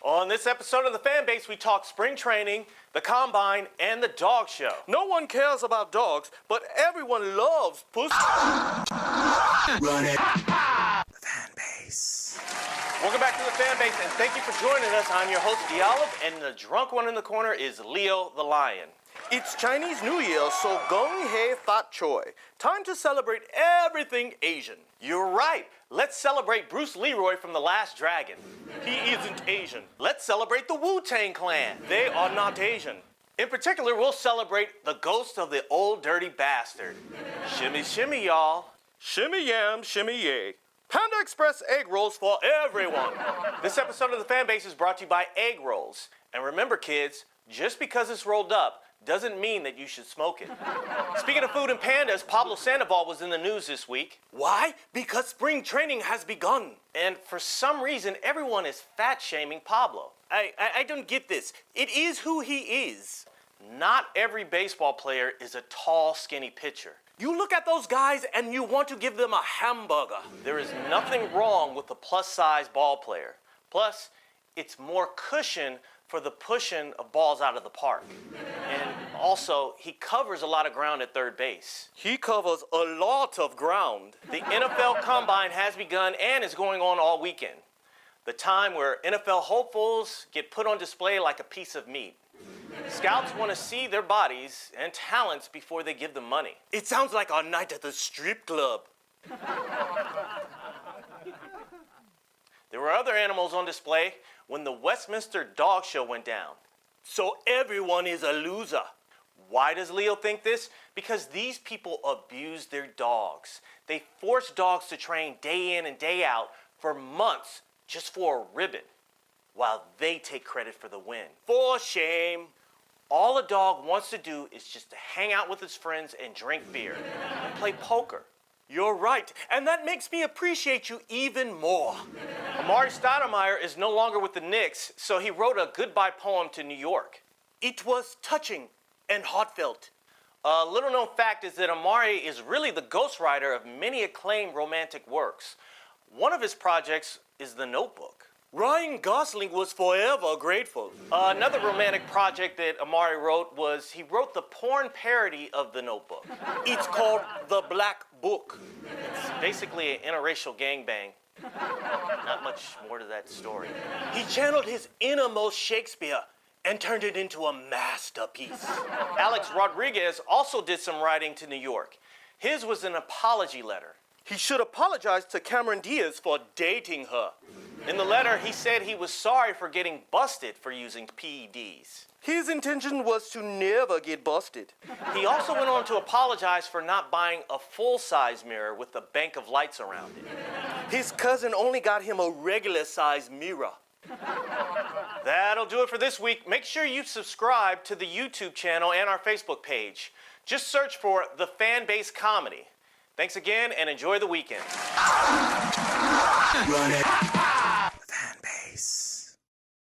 On this episode of The Fan Base, we talk spring training, the combine, and the dog show. No one cares about dogs, but everyone loves pussy. Run it. The Fan Base. Welcome back to The Fan Base, and thank you for joining us. I'm your host, Dialov, and the drunk one in the corner is Leo the Lion. It's Chinese New Year, so gong hei fat choi. Time to celebrate everything Asian. You're right. Let's celebrate Bruce Leroy from The Last Dragon. He isn't Asian. Let's celebrate the Wu-Tang Clan. They are not Asian. In particular, we'll celebrate the ghost of the old dirty bastard. Shimmy, shimmy, y'all. Shimmy yam, shimmy yay. Panda Express egg rolls for everyone. This episode of The Fan Base is brought to you by Egg Rolls. And remember, kids, just because it's rolled up doesn't mean that you should smoke it. Speaking of food and pandas, Pablo Sandoval was in the news this week. Why? Because spring training has begun. And for some reason, everyone is fat-shaming Pablo. I don't get this. It is who he is. Not every baseball player is a tall, skinny pitcher. You look at those guys and you want to give them a hamburger. There is nothing wrong with a plus-size ball player. Plus, it's more cushion for the pushing of balls out of the park. And also, he covers a lot of ground at third base. He covers a lot of ground. The NFL Combine has begun and is going on all weekend. The time where NFL hopefuls get put on display like a piece of meat. Scouts want to see their bodies and talents before they give them money. It sounds like our night at the strip club. There were other animals on display when the Westminster Dog Show went down. So everyone is a loser. Why does Leo think this? Because these people abuse their dogs. They force dogs to train day in and day out for months just for a ribbon, while they take credit for the win. For shame. All a dog wants to do is just to hang out with his friends and drink beer and play poker. You're right, and that makes me appreciate you even more. Amar'e is no longer with the Knicks, so he wrote a goodbye poem to New York. It was touching and heartfelt. A little-known fact is that Amar'e is really the ghostwriter of many acclaimed romantic works. One of his projects is The Notebook. Ryan Gosling was forever grateful. Another romantic project that Amar'e wrote was he wrote the porn parody of The Notebook. It's called The Black Book. It's basically an interracial gangbang. Not much more to that story. He channeled his innermost Shakespeare and turned it into a masterpiece. Alex Rodriguez also did some writing to New York. His was an apology letter. He should apologize to Cameron Diaz for dating her. In the letter, he said he was sorry for getting busted for using PEDs. His intention was to never get busted. He also went on to apologize for not buying a full-size mirror with a bank of lights around it. His cousin only got him a regular-sized mirror. That'll do it for this week. Make sure you subscribe to the YouTube channel and our Facebook page. Just search for The Fan Base Comedy. Thanks again, and enjoy the weekend. Run it. Fan Base.